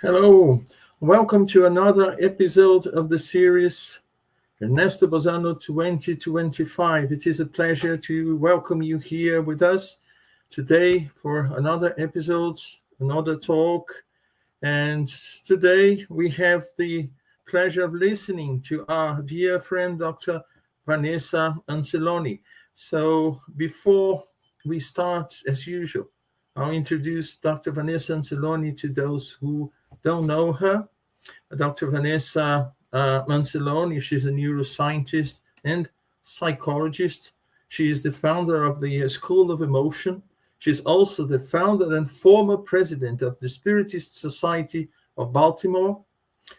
Hello, welcome to another episode of the series Ernesto Bozzano 2025. It is a pleasure to welcome you here with us today for another episode, another talk. And today we have the pleasure of listening to our dear friend, Dr. Vanessa Anseloni. So before we start, as usual, I'll introduce Dr. Vanessa Anseloni to those who don't know her. Dr. Vanessa Anseloni, she's a neuroscientist and psychologist. She is the founder of the School of Emotion. She's also the founder and former president of the Spiritist Society of Baltimore.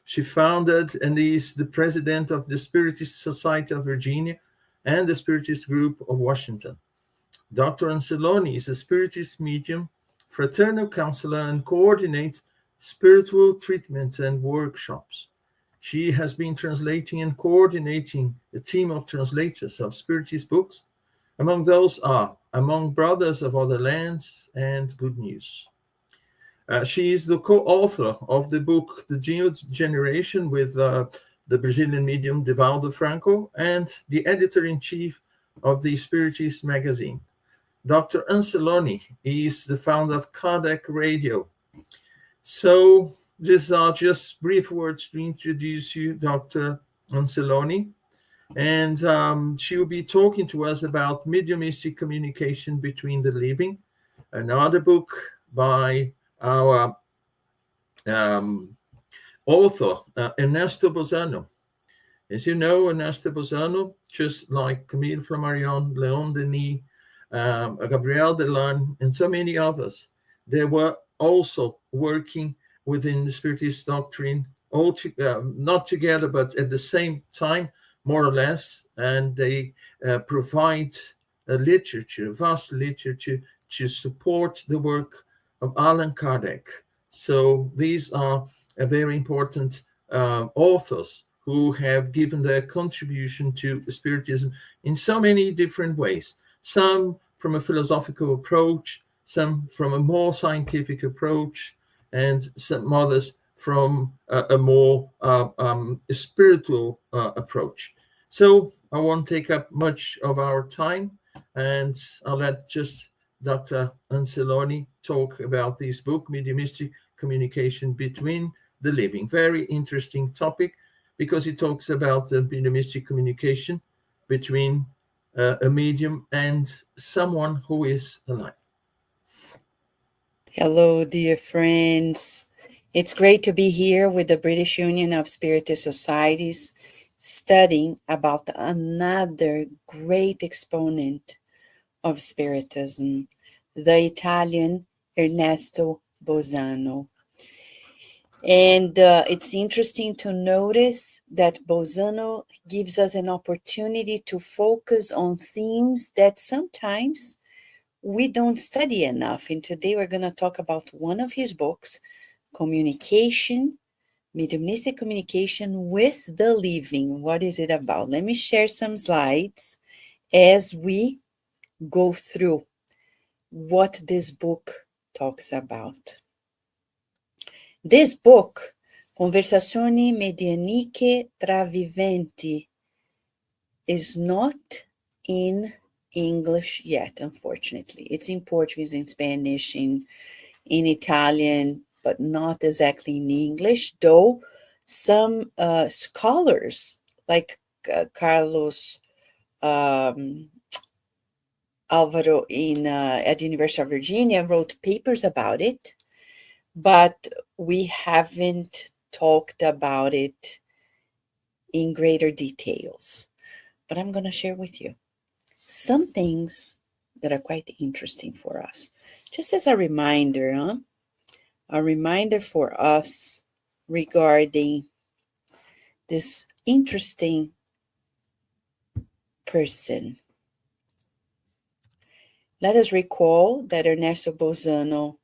She founded and is the president of the Spiritist Society of Virginia and the Spiritist Group of Washington. Dr. Anseloni is a Spiritist medium, fraternal counselor, and coordinates spiritual treatments and workshops. She has been translating and coordinating a team of translators of Spiritist books. Among those are Among Brothers of Other Lands and Good News. She is the co-author of the book The Geo Generation with the Brazilian medium Divaldo Franco and the editor-in-chief of the Spiritist magazine. Dr. Anseloni is the founder of Kardec Radio. So these are just brief words to introduce you, Dr. Anseloni. And she will be talking to us about mediumistic communication between the living, another book by our author, Ernesto Bozzano. As you know, Ernesto Bozzano, just like Camille Flammarion, Leon Denis, Gabriel Delanne, and so many others, they were also working within the Spiritist doctrine, not together, but at the same time, more or less, and they provide a literature, vast literature, to support the work of Allan Kardec. So these are very important authors who have given their contribution to Spiritism in so many different ways. Some from a philosophical approach, some from a more scientific approach, and some others from a more spiritual approach. So I won't take up much of our time, and I'll let just Dr. Anseloni talk about this book, Mediumistic Communication Between the Living. Very interesting topic because it talks about the mediumistic communication between a medium and someone who is alive. Hello, dear friends. It's great to be here with the British Union of Spiritist Societies, studying about another great exponent of Spiritism, the Italian Ernesto Bozzano. And it's interesting to notice that Bozzano gives us an opportunity to focus on themes that sometimes we don't study enough. And today we're going to talk about one of his books, Communication, Mediumistic Communication with the Living. What is it about? Let me share some slides as we go through what this book talks about. This book, Conversazioni medianiche tra viventi, is not in English yet, unfortunately. It's in Portuguese, in Spanish, in Italian, but not exactly in English, though some scholars like Carlos Alvaro at the University of Virginia wrote papers about it, but we haven't talked about it in greater details. But I'm going to share with you some things that are quite interesting for us. Just as a reminder, a reminder for us regarding this interesting person. Let us recall that Ernesto Bozzano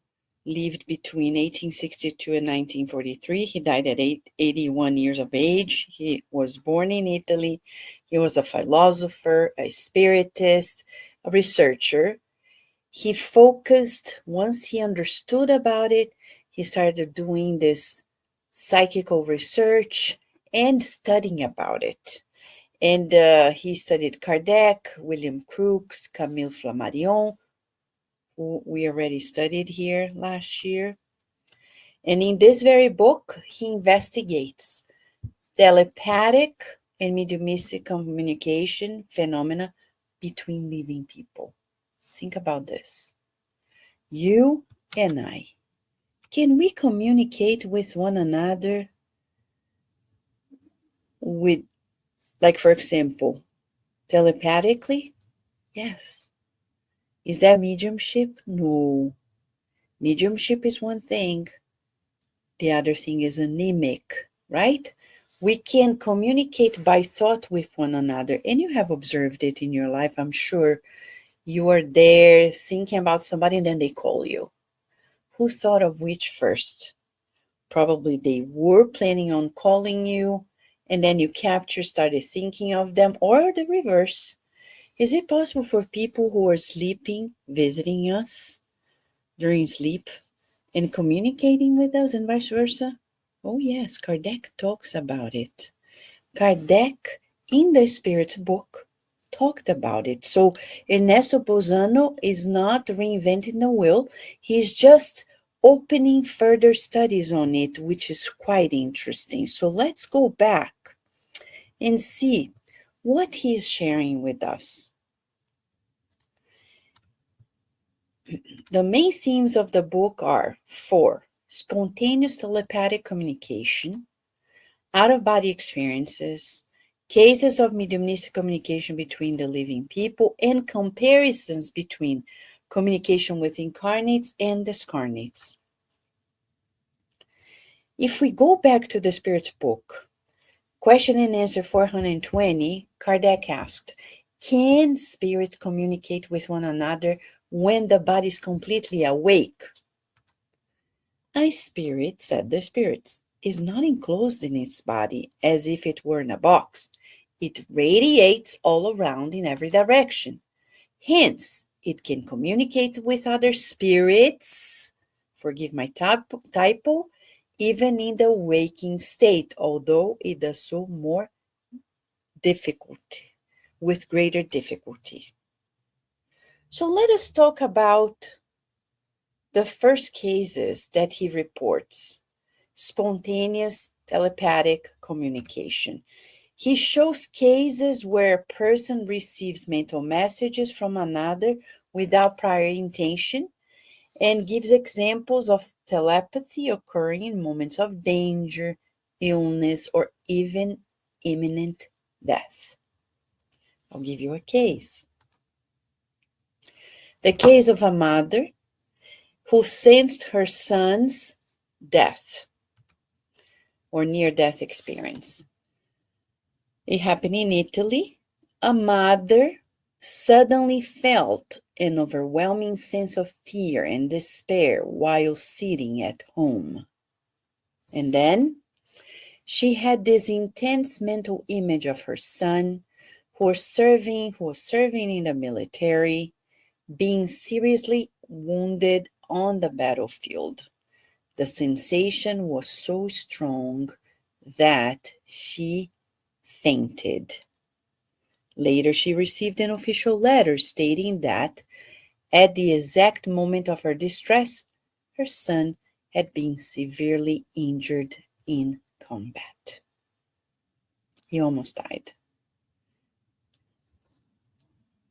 lived between 1862 and 1943. He died at 81 years of age. He was born in Italy. He was a philosopher, a spiritist, a researcher. He focused, once he understood about it, he started doing this psychical research, and studying about it. And he studied Kardec, William Crookes, Camille Flammarion, who we already studied here last year. And in this very book, he investigates telepathic and mediumistic communication phenomena between living people. Think about this. You and I, can we communicate with one another with, like, for example, telepathically? Yes. Is that mediumship? No. Mediumship is one thing. The other thing is anemic, right? We can communicate by thought with one another. And you have observed it in your life, I'm sure. You are there thinking about somebody and then they call you. Who thought of which first? Probably they were planning on calling you and then you started thinking of them, or the reverse. Is it possible for people who are sleeping, visiting us during sleep and communicating with us and vice versa? Oh yes, Kardec talks about it. Kardec, in the Spirit's book, talked about it. So Ernesto Bozzano is not reinventing the wheel. He's just opening further studies on it, which is quite interesting. So let's go back and see what he's sharing with us. The main themes of the book are 4. Spontaneous telepathic communication, out-of-body experiences, cases of mediumistic communication between the living people, and comparisons between communication with incarnates and discarnates. If we go back to the Spirit's book, question and answer 420, Kardec asked, can spirits communicate with one another when the body is completely awake? A spirit, said the spirits, is not enclosed in its body as if it were in a box. It radiates all around in every direction. Hence, it can communicate with other spirits, forgive my typo, even in the waking state, although it does so more difficult, with greater difficulty. So let us talk about the first cases that he reports. Spontaneous telepathic communication. He shows cases where a person receives mental messages from another without prior intention and gives examples of telepathy occurring in moments of danger, illness, or even imminent death. I'll give you a case. The case of a mother who sensed her son's death or near-death experience. It happened in Italy. A mother suddenly felt an overwhelming sense of fear and despair while sitting at home. And then she had this intense mental image of her son who was serving in the military, being seriously wounded on the battlefield. The sensation was so strong that she fainted. Later, she received an official letter stating that at the exact moment of her distress, her son had been severely injured in combat. He almost died.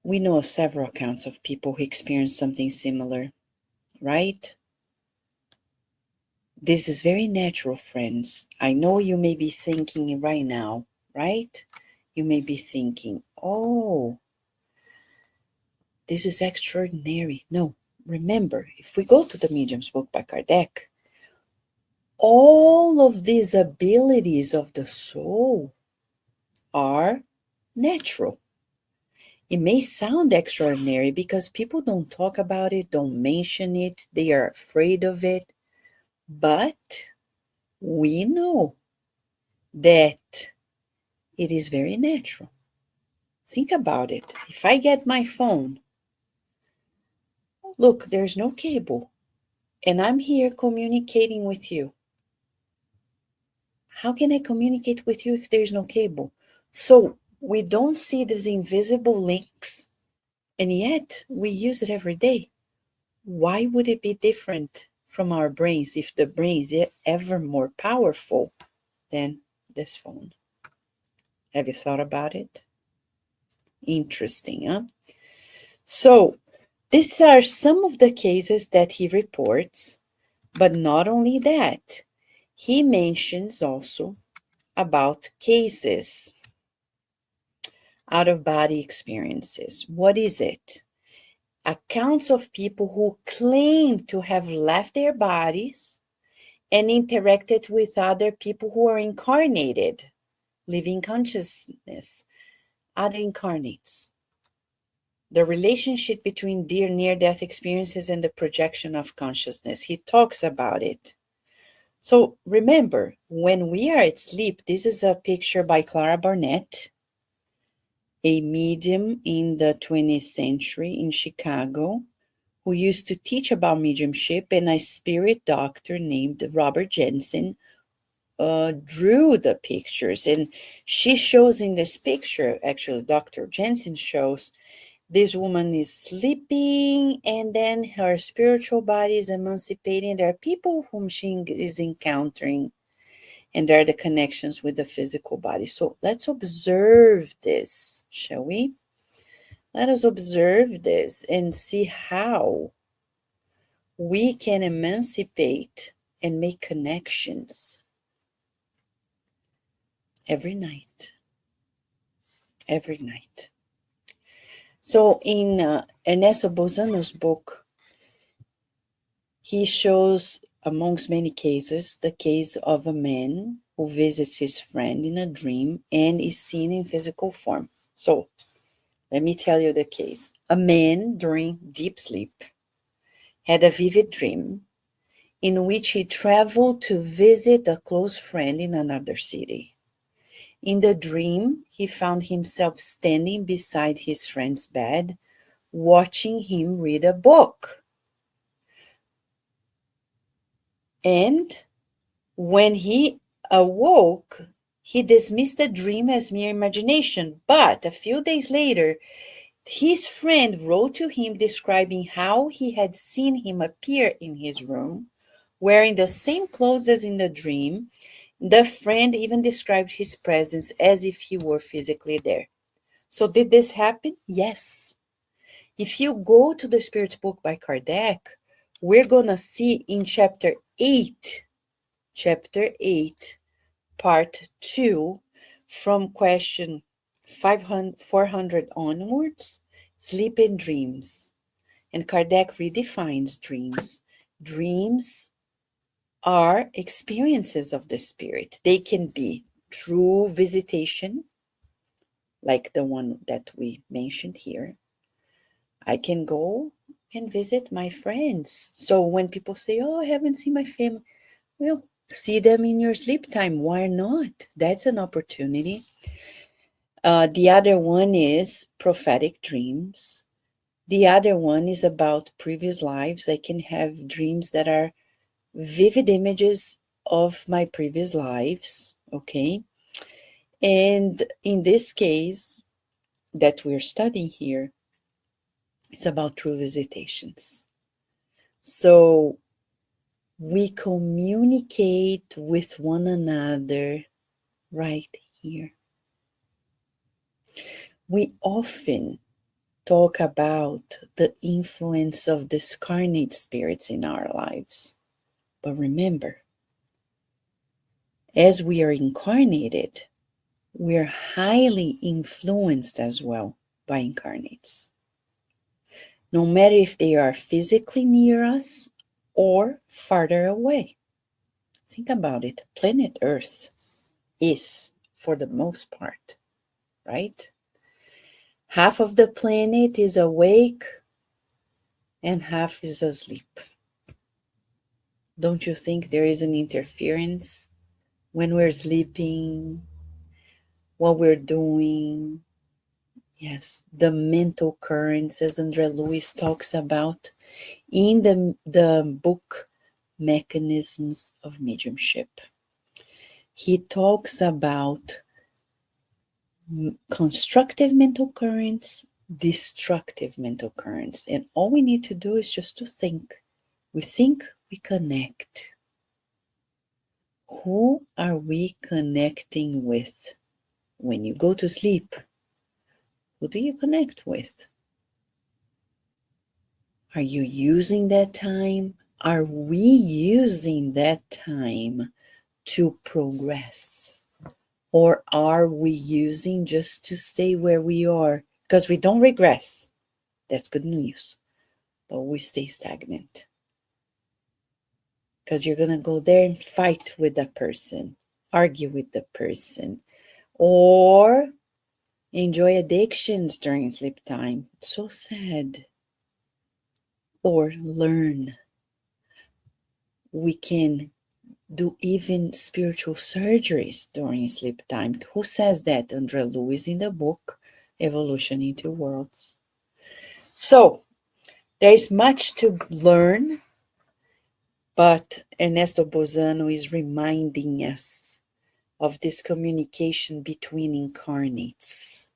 We know of several accounts of people who experienced something similar, right? This is very natural, friends. I know you may be thinking right now, right? You may be thinking, oh, this is extraordinary. No, remember, if we go to the Medium's book by Kardec, all of these abilities of the soul are natural. It may sound extraordinary because people don't talk about it, don't mention it, they are afraid of it, but we know that it is very natural. Think about it. If I get my phone, look, there's no cable, and I'm here communicating with you. How can I communicate with you if there's no cable? So we don't see these invisible links, and yet we use it every day. Why would it be different from our brains if the brain is ever more powerful than this phone? Have you thought about it? Interesting, huh? So these are some of the cases that he reports, but not only that, he mentions also about cases, out of body experiences. What is it? Accounts of people who claim to have left their bodies and interacted with other people who are incarnated, living consciousness, other incarnates. The relationship between near-death experiences and the projection of consciousness. He talks about it. So remember, when we are at sleep, this is a picture by Clara Barnett, a medium in the 20th century in Chicago, who used to teach about mediumship, and a spirit doctor named Robert Jensen drew the pictures. And she shows in this picture, actually, Dr. Jensen shows this woman is sleeping, and then her spiritual body is emancipating. There are people whom she is encountering, and there are the connections with the physical body. So let's observe this, shall we? Let us observe this and see how we can emancipate and make connections every night. Every night. So in Ernesto Bozzano's book, he shows, amongst many cases, the case of a man who visits his friend in a dream and is seen in physical form. So let me tell you the case. A man during deep sleep had a vivid dream in which he traveled to visit a close friend in another city. In the dream, he found himself standing beside his friend's bed, watching him read a book. And when he awoke, he dismissed the dream as mere imagination. But a few days later, his friend wrote to him describing how he had seen him appear in his room, wearing the same clothes as in the dream. The friend even described his presence as if he were physically there. So did this happen? Yes. If you go to the Spirit's book by Kardec, we're going to see in chapter 8, part 2, from question 400 onwards, sleep and dreams. And Kardec redefines dreams. Dreams are experiences of the spirit. They can be true visitation, like the one that we mentioned here. I can go and visit my friends. So when people say, oh, I haven't seen my family, well, see them in your sleep time. Why not? That's an opportunity. The other one is prophetic dreams. The other one is about previous lives. I can have dreams that are vivid images of my previous lives, okay? And in this case that we're studying here, it's about true visitations. So we communicate with one another right here. We often talk about the influence of discarnate spirits in our lives. But remember, as we are incarnated, we're highly influenced as well by incarnates. No matter if they are physically near us or farther away. Think about it. Planet Earth is, for the most part, right? Half of the planet is awake and half is asleep. Don't you think there is an interference when we're sleeping, what we're doing? Yes, the mental currents, as André Luiz talks about in the book Mechanisms of Mediumship. he talks about constructive mental currents, destructive mental currents. And all we need to do is just to think. We think, we connect. Who are we connecting with? When you go to sleep, who do you connect with? Are you using that time? Are we using that time to progress? Or are we using just to stay where we are? Because we don't regress. That's good news. But we stay stagnant. Because you're going to go there and fight with that person, argue with the person, or enjoy addictions during sleep time. It's so sad. Or learn. We can do even spiritual surgeries during sleep time. Who says that? Andrea Lewis in the book, Evolution into Worlds. So, there is much to learn, but Ernesto Bozzano is reminding us of this communication between incarnates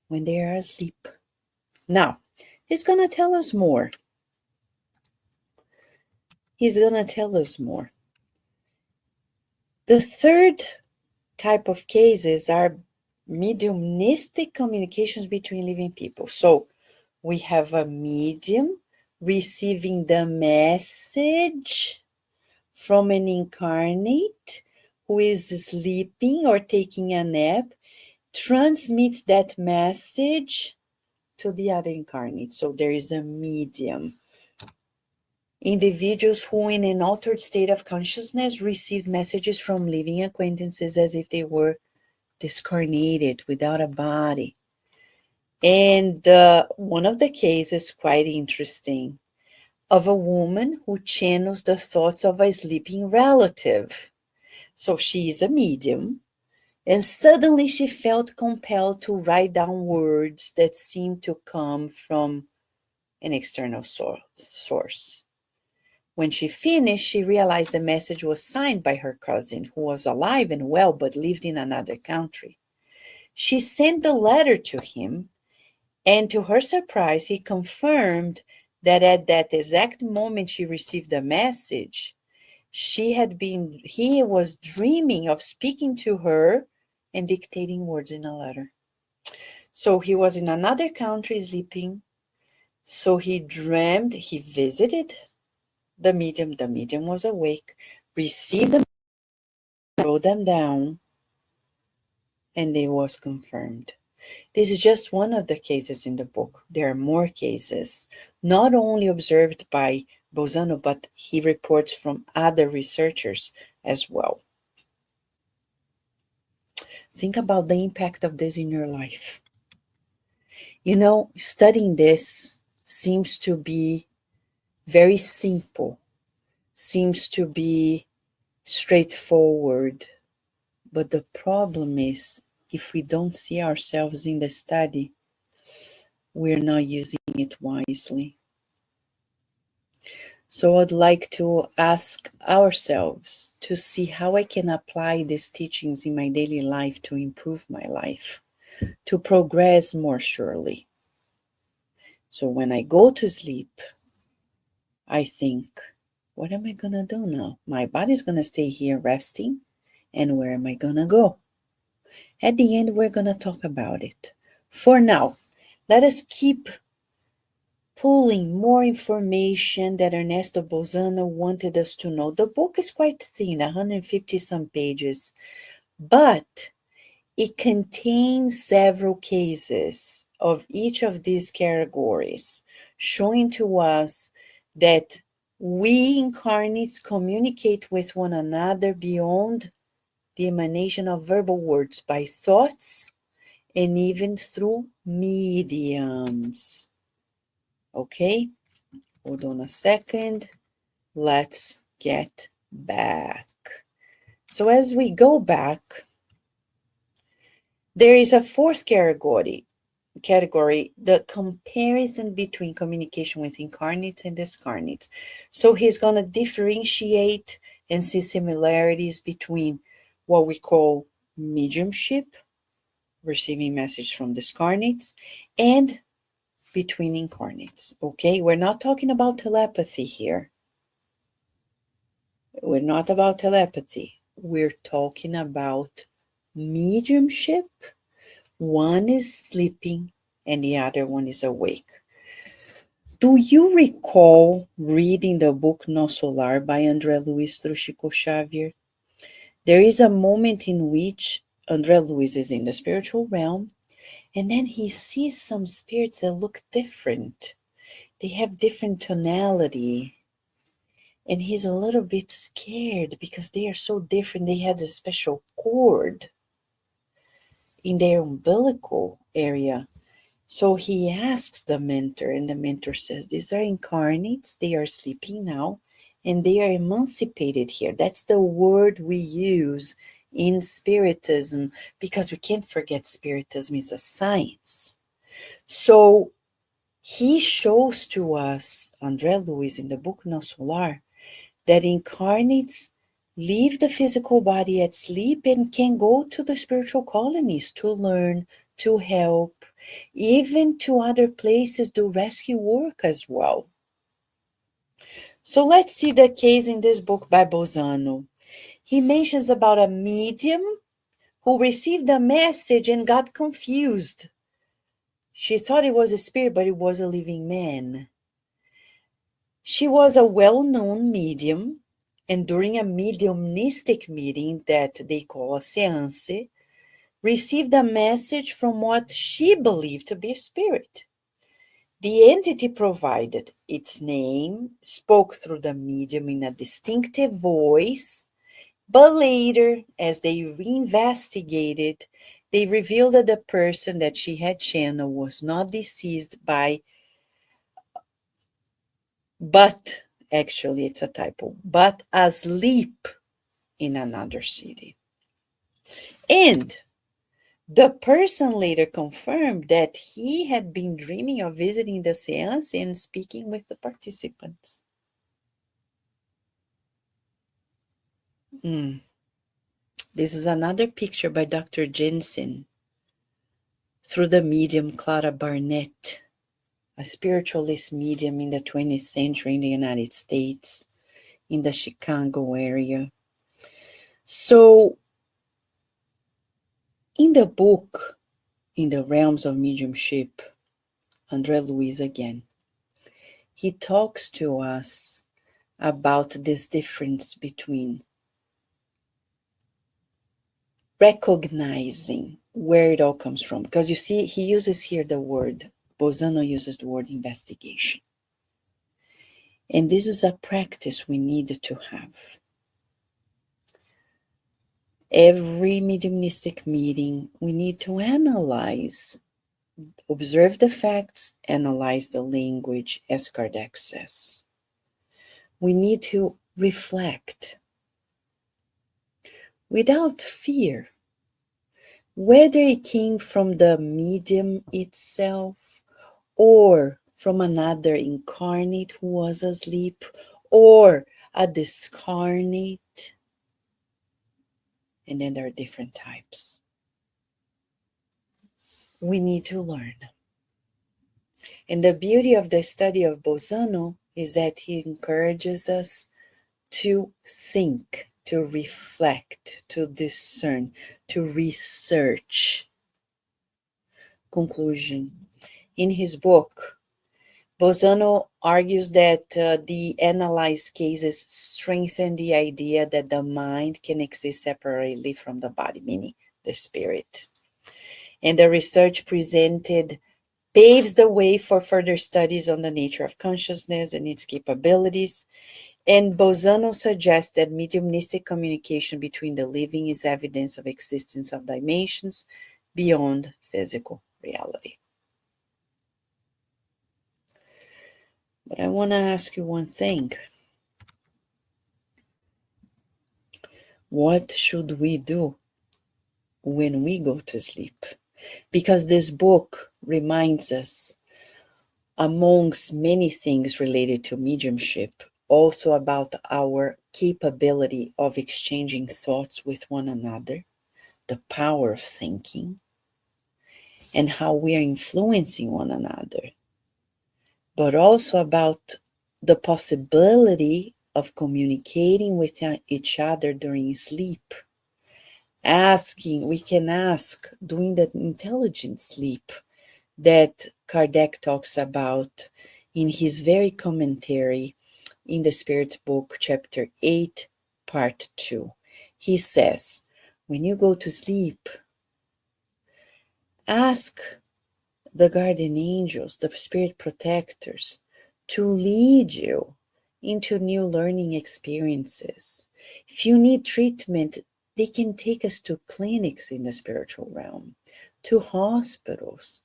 when they are asleep. Now, he's going to tell us more. He's going to tell us more. The third type of cases are mediumistic communications between living people. So we have a medium receiving the message from an incarnate who is sleeping or taking a nap, transmits that message to the other incarnate. So there is a medium. Individuals who in an altered state of consciousness received messages from living acquaintances as if they were discarnated without a body. And one of the cases, quite interesting, of a woman who channels the thoughts of a sleeping relative. So she is a medium, and suddenly she felt compelled to write down words that seemed to come from an external source. When she finished, she realized the message was signed by her cousin, who was alive and well but lived in another country. She sent the letter to him, and to her surprise, he confirmed that at that exact moment she received the message, he was dreaming of speaking to her and dictating words in a letter. So he was in another country sleeping. So he dreamed, he visited the medium was awake, received them, wrote them down, and it was confirmed. This is just one of the cases in the book. There are more cases, not only observed by Bozzano, but he reports from other researchers as well. Think about the impact of this in your life. You know, studying this seems to be very simple, seems to be straightforward. But the problem is, if we don't see ourselves in the study, we're not using it wisely. So I'd like to ask ourselves to see how I can apply these teachings in my daily life to improve my life, to progress more surely. So when I go to sleep, I think, what am I going to do now? My body's going to stay here resting, and where am I going to go? At the end, we're going to talk about it. For now, let us keep pulling more information that Ernesto Bozzano wanted us to know. The book is quite thin, 150 some pages, but it contains several cases of each of these categories, showing to us that we incarnates communicate with one another beyond the emanation of verbal words by thoughts and even through mediums. Okay, hold on a second. Let's get back. So as we go back, there is a fourth category, the comparison between communication with incarnates and discarnates. So he's going to differentiate and see similarities between what we call mediumship, receiving message from discarnates, and between incarnates. Okay, we're not talking about telepathy here. We're not about telepathy. We're talking about mediumship. One is sleeping and the other one is awake. Do you recall reading the book Nosso Lar by André Luiz through Chico Xavier? There is a moment in which André Luiz is in the spiritual realm, and then he sees some spirits that look different. They have different tonality. And he's a little bit scared because they are so different. They had a special cord in their umbilical area. So he asks the mentor, and the mentor says, these are incarnates, they are sleeping now, and they are emancipated here. That's the word we use in Spiritism, because we can't forget Spiritism is a science. So he shows to us, André Luiz, in the book Nosso Lar, that incarnates leave the physical body at sleep and can go to the spiritual colonies to learn, to help, even to other places do rescue work as well. So let's see the case in this book by Bozzano. He mentions about a medium who received a message and got confused. She thought it was a spirit, but it was a living man. She was a well-known medium, and during a mediumistic meeting that they call a seance, received a message from what she believed to be a spirit. The entity provided its name, spoke through the medium in a distinctive voice, but later, as they reinvestigated, they revealed that the person that she had channeled was not deceased but actually it's a typo, but asleep in another city. And the person later confirmed that he had been dreaming of visiting the seance and speaking with the participants. This is another picture by Dr. Jensen through the medium Clara Barnett, a spiritualist medium in the 20th century in the United States, in the Chicago area. So, in the book, In the Realms of Mediumship, André Luiz again, he talks to us about this difference between recognizing where it all comes from. Because you see, he uses here the word, Bozzano uses the word investigation. And this is a practice we need to have. Every mediumistic meeting, we need to analyze, observe the facts, analyze the language, as Kardec says. We need to reflect without fear, whether it came from the medium itself or from another incarnate who was asleep or a discarnate. And then there are different types. We need to learn. And the beauty of the study of Bozzano is that he encourages us to think, to reflect, to discern, to research. Conclusion. In his book, Bozzano argues that the analyzed cases strengthen the idea that the mind can exist separately from the body, meaning the spirit. And the research presented paves the way for further studies on the nature of consciousness and its capabilities. And Bozzano suggests that mediumistic communication between the living is evidence of existence of dimensions beyond physical reality. But I want to ask you one thing. What should we do when we go to sleep? Because this book reminds us, amongst many things related to mediumship, also about our capability of exchanging thoughts with one another, the power of thinking, and how we are influencing one another, but also about the possibility of communicating with each other during sleep. We can ask during the intelligent sleep that Kardec talks about in his very commentary in the Spirit's Book, Chapter 8, Part 2. He says, when you go to sleep, ask the guardian angels, the spirit protectors, to lead you into new learning experiences. If you need treatment, they can take us to clinics in the spiritual realm, to hospitals.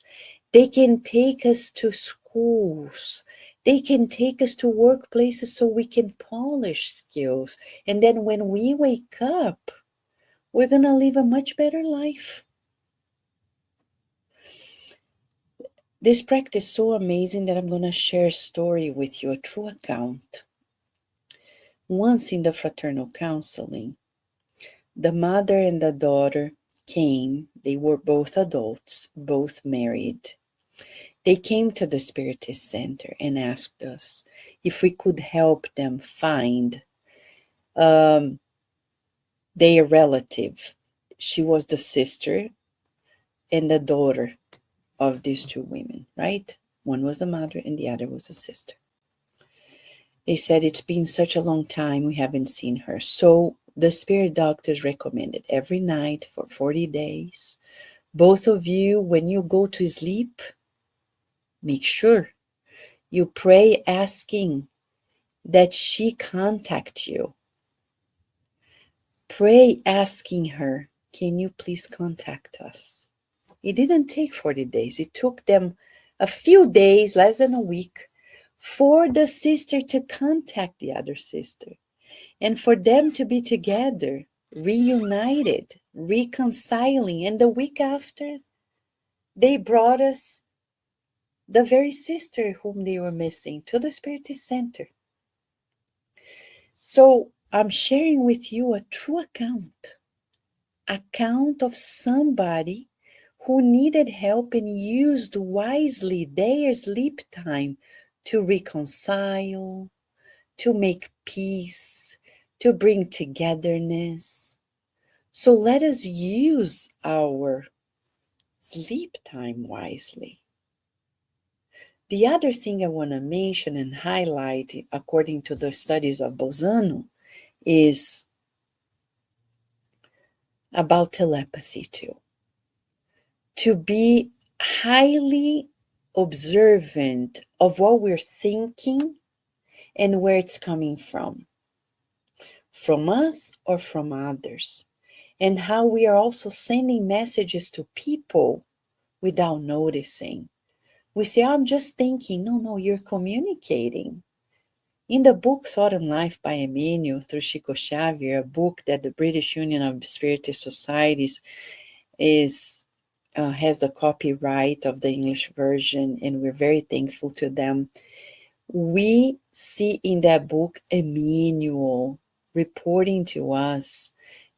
They can take us to schools. They can take us to workplaces so we can polish skills. And then when we wake up, we're going to live a much better life. This practice is so amazing that I'm going to share a story with you, a true account. Once in the fraternal counseling, the mother and the daughter came. They were both adults, both married. They came to the Spiritist Center and asked us if we could help them find their relative. She was the sister and the daughter of these two women, right? One was the mother and the other was a sister. They said, it's been such a long time we haven't seen her. So the spirit doctors recommended every night for 40 days, both of you, when you go to sleep, make sure you pray asking that she contact you. Pray asking her, can you please contact us? It didn't take 40 days. It took them a few days, less than a week, for the sister to contact the other sister and for them to be together, reunited, reconciling. And the week after, they brought us the very sister whom they were missing to the Spiritist Center. So I'm sharing with you a true account of somebody who needed help and used wisely their sleep time to reconcile, to make peace, to bring togetherness. So let us use our sleep time wisely. The other thing I want to mention and highlight, according to the studies of Bozzano, is about telepathy too. To be highly observant of what we're thinking and where it's coming from us or from others, and how we are also sending messages to people without noticing. We say, I'm just thinking. No, you're communicating. In the book Thought and Life by Emmanuel through Chico Xavier, a book that the British Union of Spiritist Societies has the copyright of the English version, and we're very thankful to them. We see in that book Emmanuel reporting to us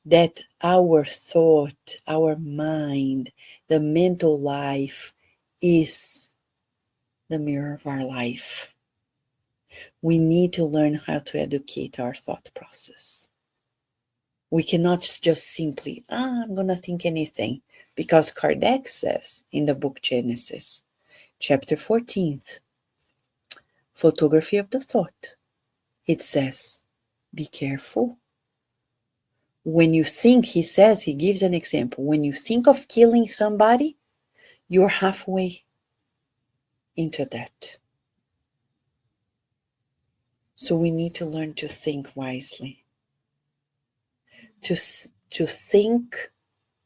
that our thought, our mind, the mental life is the mirror of our life. We need to learn how to educate our thought process. We cannot just simply, I'm going to think anything, because Kardec says in the book Genesis, chapter 14, Photography of the Thought, it says, be careful. When you think, he says, he gives an example, when you think of killing somebody, you're halfway into that. So we need to learn to think wisely, to think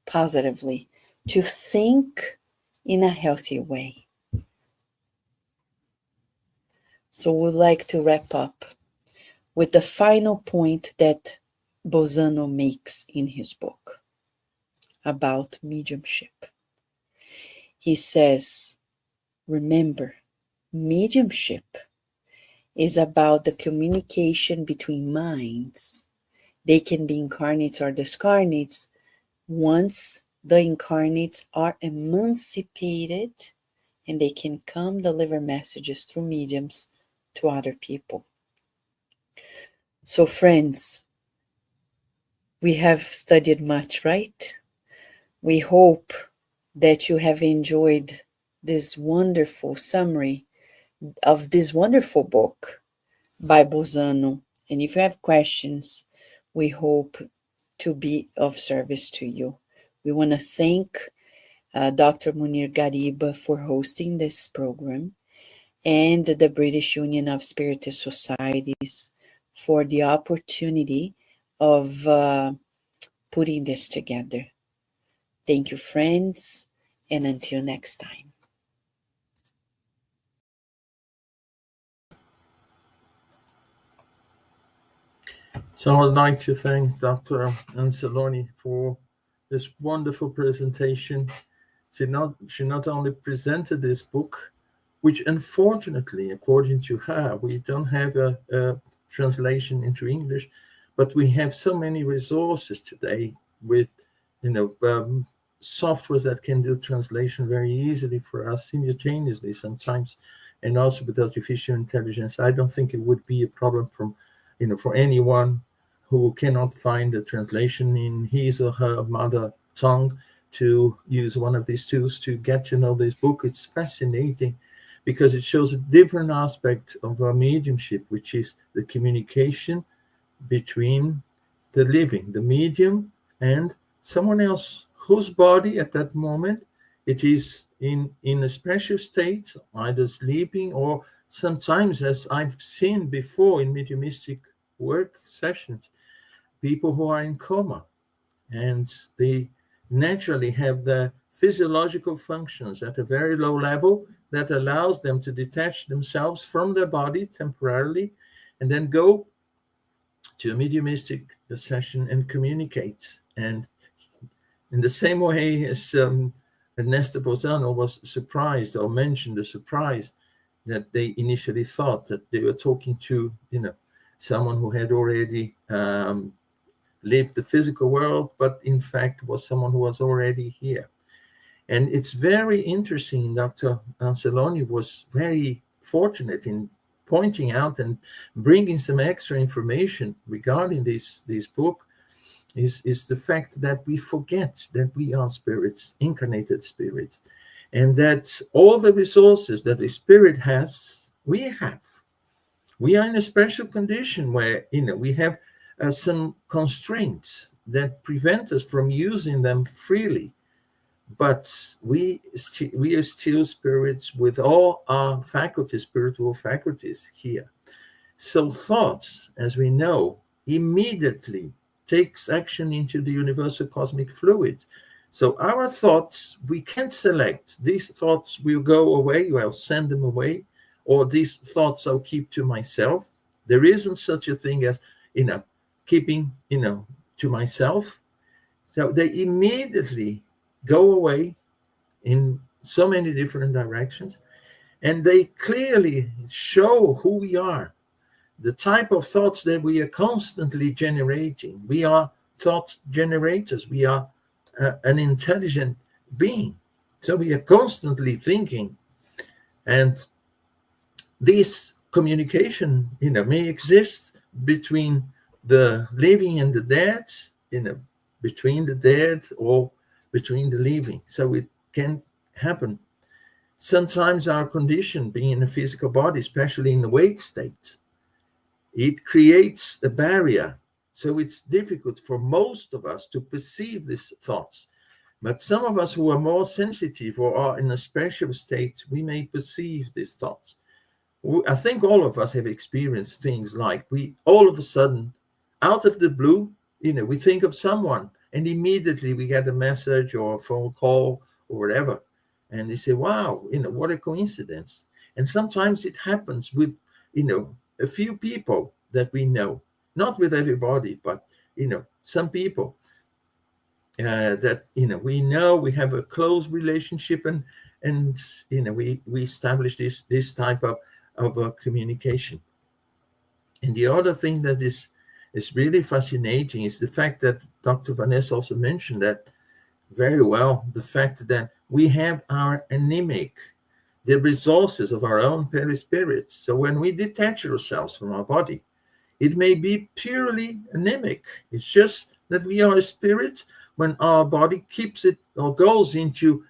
positively, to think in a healthy way. So we'd like to wrap up with the final point that Bozzano makes in his book about mediumship. He says, remember, mediumship is about the communication between minds. They can be incarnates or discarnates once the incarnates are emancipated, and they can come deliver messages through mediums to other people. So, friends, we have studied much, right? We hope that you have enjoyed this wonderful summary of this wonderful book by Bozzano. And if you have questions, we hope to be of service to you. We want to thank Dr. Munir Gariba for hosting this program, and the British Union of Spiritist Societies for the opportunity of putting this together. Thank you, friends, and until next time. So I'd like to thank Dr. Anseloni for this wonderful presentation. She not only presented this book, which unfortunately, according to her, we don't have a translation into English, but we have so many resources today with, softwares that can do translation very easily for us simultaneously sometimes, and also with artificial intelligence. I don't think it would be a problem for anyone who cannot find a translation in his or her mother tongue to use one of these tools to get to know this book. It's fascinating because it shows a different aspect of our mediumship, which is the communication between the living, the medium, and someone else whose body at that moment it is in a special state, either sleeping or sometimes, as I've seen before in mediumistic work sessions, people who are in coma, and they naturally have the physiological functions at a very low level that allows them to detach themselves from their body temporarily and then go to a mediumistic session and communicate. And in the same way as Ernesto Bozzano was surprised or mentioned the surprise that they initially thought that they were talking to, someone who had already lived the physical world, but in fact was someone who was already here. And it's very interesting. Dr. Anseloni was very fortunate in pointing out and bringing some extra information regarding this book, is the fact that we forget that we are spirits, incarnated spirits, and that all the resources that the spirit has, we have. We are in a special condition where we have some constraints that prevent us from using them freely, but we are still spirits with all our faculties, spiritual faculties here. So thoughts, as we know, immediately takes action into the universal cosmic fluid. So our thoughts, we can't select. These thoughts will go away, I'll send them away, or these thoughts I'll keep to myself. There isn't such a thing as, keeping, to myself. So they immediately go away in so many different directions, and they clearly show who we are, the type of thoughts that we are constantly generating. We are thought generators. We are an intelligent being. So we are constantly thinking. And this communication, may exist between the living and the dead, between the dead or between the living. So it can happen. Sometimes our condition, being in a physical body, especially in the wake state, it creates a barrier. So it's difficult for most of us to perceive these thoughts. But some of us who are more sensitive or are in a special state, we may perceive these thoughts. I think all of us have experienced things like we all of a sudden, out of the blue, we think of someone and immediately we get a message or a phone call or whatever. And they say, wow, what a coincidence. And sometimes it happens with, a few people that we know, not with everybody, but, some people that, we know, we have a close relationship and we establish this type of communication. And the other thing that is really fascinating is the fact that Dr. Vanessa also mentioned that very well, the fact that we have our anemic, the resources of our own perispirit. So when we detach ourselves from our body, it may be purely anemic. It's just that we are a spirit when our body keeps it or goes into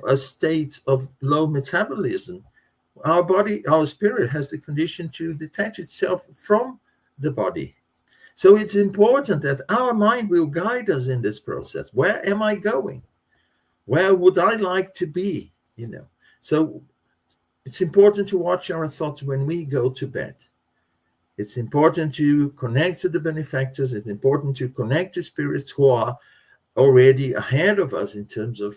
a state of low metabolism. Our body, our spirit has the condition to detach itself from the body. So it's important that our mind will guide us in this process. Where am I going? Where would I like to be? So it's important to watch our thoughts when we go to bed. It's important to connect to the benefactors. It's important to connect to spirits who are already ahead of us in terms of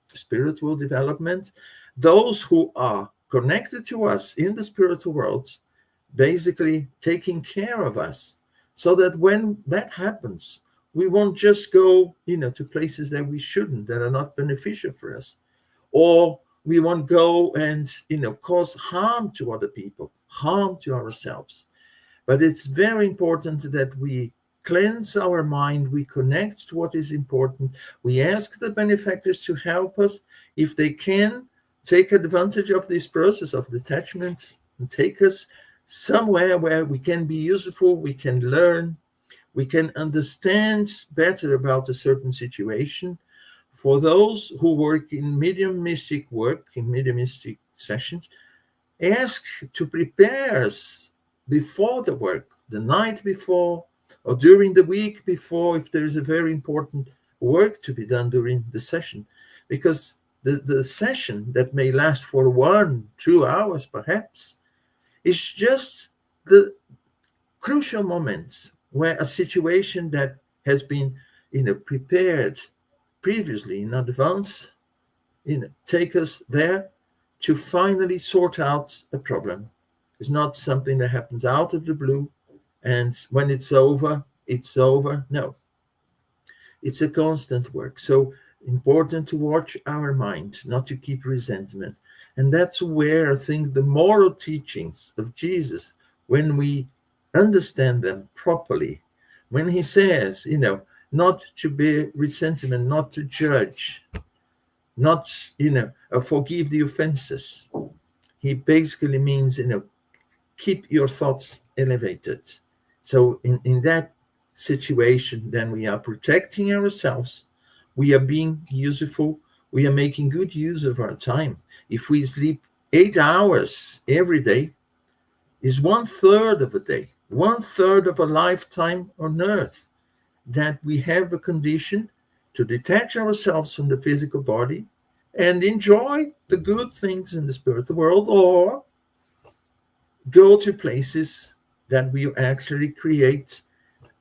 spiritual development. Those who are connected to us in the spiritual world, basically taking care of us, so that when that happens, we won't just go, to places that we shouldn't, that are not beneficial for us, or we won't go and, cause harm to other people, harm to ourselves. But it's very important that we cleanse our mind, we connect to what is important, we ask the benefactors to help us if they can take advantage of this process of detachment and take us somewhere where we can be useful, we can learn, we can understand better about a certain situation. For those who work in mediumistic work, in mediumistic sessions, ask to prepare us before the work, the night before, or during the week before, if there is a very important work to be done during the session. Because the session that may last for 1-2 hours perhaps is just the crucial moments where a situation that has been prepared previously in advance take us there to finally sort out a problem. It's not something that happens out of the blue, and when it's over, it's over. No, it's a constant work. So important to watch our mind, not to keep resentment. And that's where I think the moral teachings of Jesus, when we understand them properly, when he says, not to be resentment, not to judge, not, forgive the offenses. He basically means, keep your thoughts elevated. So in that situation, then we are protecting ourselves. We are being useful. We are making good use of our time. If we sleep 8 hours every day, is 1/3 of a day, 1/3 of a lifetime on earth, that we have a condition to detach ourselves from the physical body and enjoy the good things in the spiritual world, or go to places that will actually create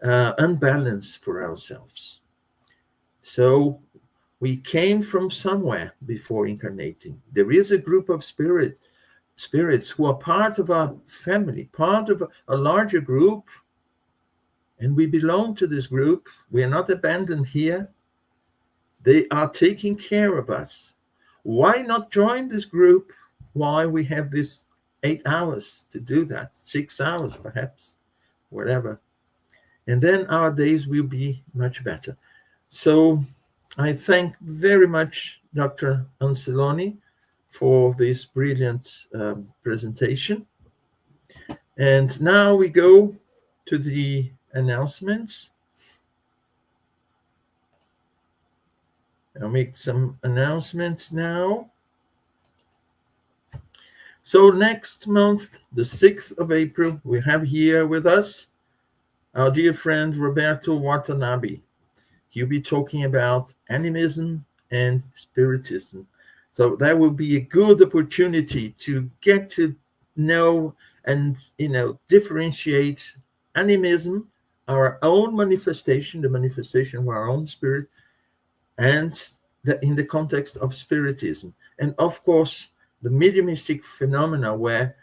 unbalance for ourselves. So we came from somewhere before incarnating. There is a group of spirits who are part of our family, part of a larger group, and we belong to this group. We are not abandoned here. They are taking care of us. Why not join this group while we have this 8 hours to do that, 6 hours perhaps, whatever. And then our days will be much better. So I thank very much Dr. Anseloni for this brilliant presentation. And now we go to the announcements. I'll make some announcements now. So next month, the 6th of April, we have here with us our dear friend Roberto Watanabe. He'll be talking about animism and spiritism. So that will be a good opportunity to get to know and differentiate animism, our own manifestation, the manifestation of our own spirit, and in the context of spiritism. And of course, the mediumistic phenomena where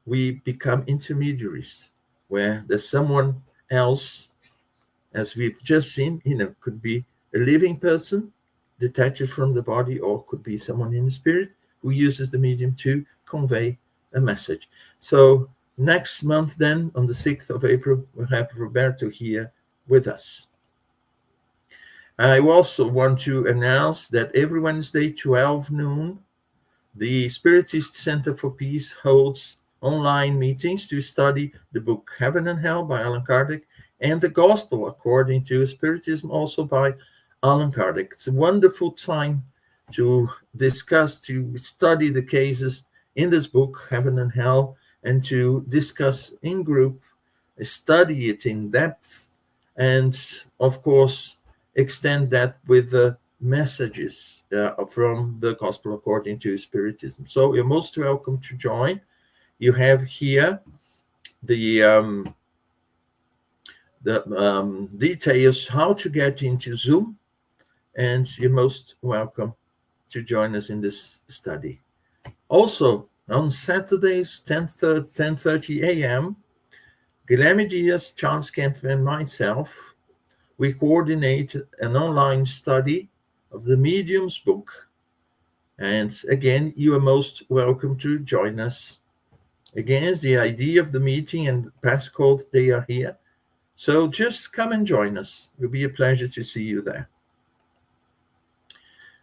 we become intermediaries, where there's someone else, as we've just seen, could be a living person detached from the body, or could be someone in the spirit who uses the medium to convey a message. So Next month, then, on the 6th of April, we'll have Roberto here with us. I also want to announce that every Wednesday, 12 noon, the Spiritist Center for Peace holds online meetings to study the book Heaven and Hell by Allan Kardec and the Gospel according to Spiritism, also by Allan Kardec. It's a wonderful time to discuss, to study the cases in this book, Heaven and Hell, and to discuss in group, study it in depth, and of course, extend that with the messages from the Gospel according to Spiritism. So you're most welcome to join. You have here the details how to get into Zoom, and you're most welcome to join us in this study. Also, on Saturdays, 10:30 a.m., Guilherme Dias, Charles Kempf, and myself, we coordinate an online study of the Medium's book. And again, you are most welcome to join us. Again, the ID of the meeting and passcode, they are here. So just come and join us. It will be a pleasure to see you there.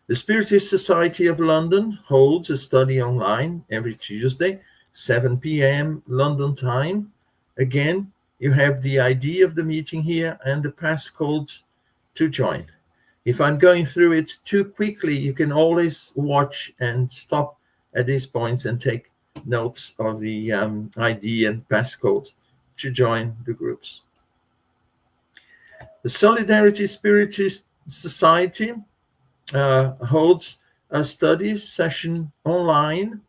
The Spiritist Society of London holds a study online every Tuesday, 7 p.m. London time. Again, you have the ID of the meeting here and the passcodes to join. If I'm going through it too quickly, you can always watch and stop at these points and take notes of the ID and passcode to join the groups. The Solidarity Spiritist Society holds a study session online.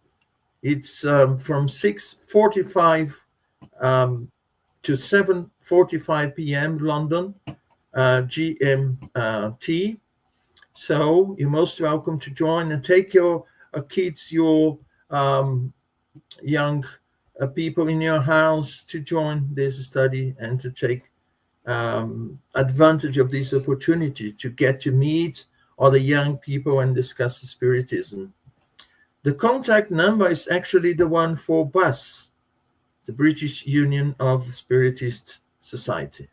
It's from 6:45 to 7:45 p.m. London GMT. So you're most welcome to join and take your kids, your young people in your house to join this study and to take advantage of this opportunity to get to meet other young people and discuss Spiritism. The contact number is actually the one for BUS, the British Union of Spiritist Society.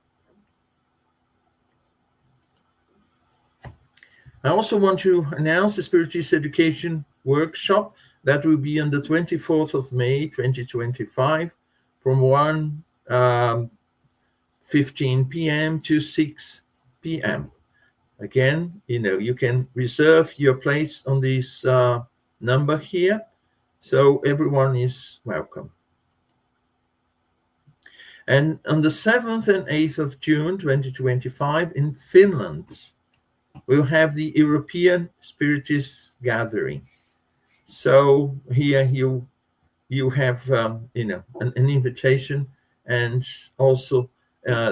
I also want to announce the Spiritist Education Workshop that will be on the 24th of May, 2025, from 1:15 p.m. to 6 p.m. Again, you can reserve your place on this number here, so everyone is welcome. And on the 7th and 8th of June, 2025, in Finland, we'll have the European Spiritist Gathering. So here you have an invitation, and also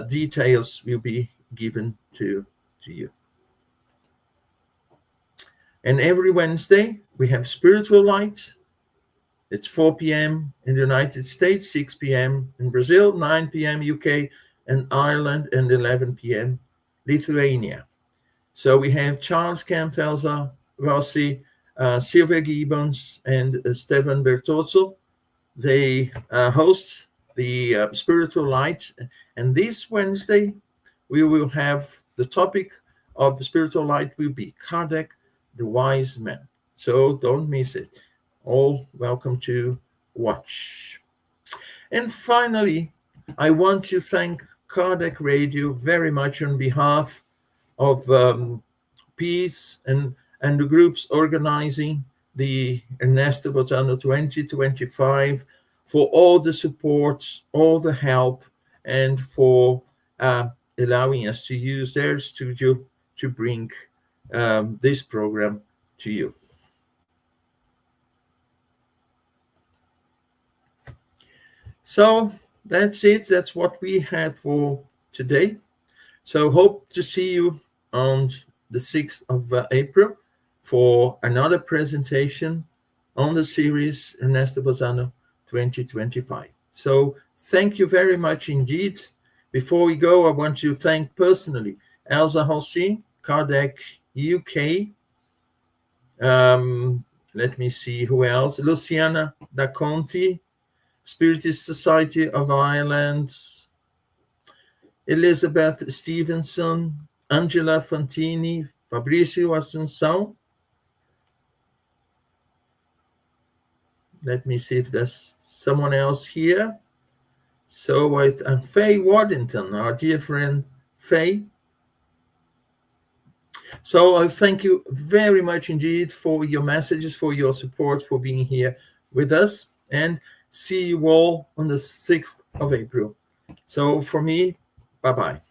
details will be given to you. And every Wednesday, we have Spiritual Light. It's 4 p.m. in the United States, 6 p.m. in Brazil, 9 p.m. UK and Ireland, and 11 p.m. Lithuania. So we have Charles Campfelser, Rossi, Sylvia Gibbons, and Stefan Bertozzo. They host the Spiritual Light. And this Wednesday, we will have the topic of the Spiritual Light will be Kardec, the Wise Man. So don't miss it. All welcome to watch. And finally, I want to thank Kardec Radio very much on behalf of Peace and the groups organizing the Ernesto Bozzano 2025 for all the support, all the help, and for allowing us to use their studio to bring this program to you. So that's it. That's what we had for today. So hope to see you on the 6th of April for another presentation on the series Ernesto Bozzano 2025. So thank you very much indeed. Before we go, I want to thank personally Elsa Hossi, Kardec UK. Let me see who else. Luciana Da Conti, Spiritist Society of Ireland, Elizabeth Stevenson, Angela Fantini, Fabrício Assunção. Let me see if there's someone else here. So Faye Waddington, our dear friend Faye. So I thank you very much indeed for your messages, for your support, for being here with us, and see you all on the 6th of April. So for me, bye-bye.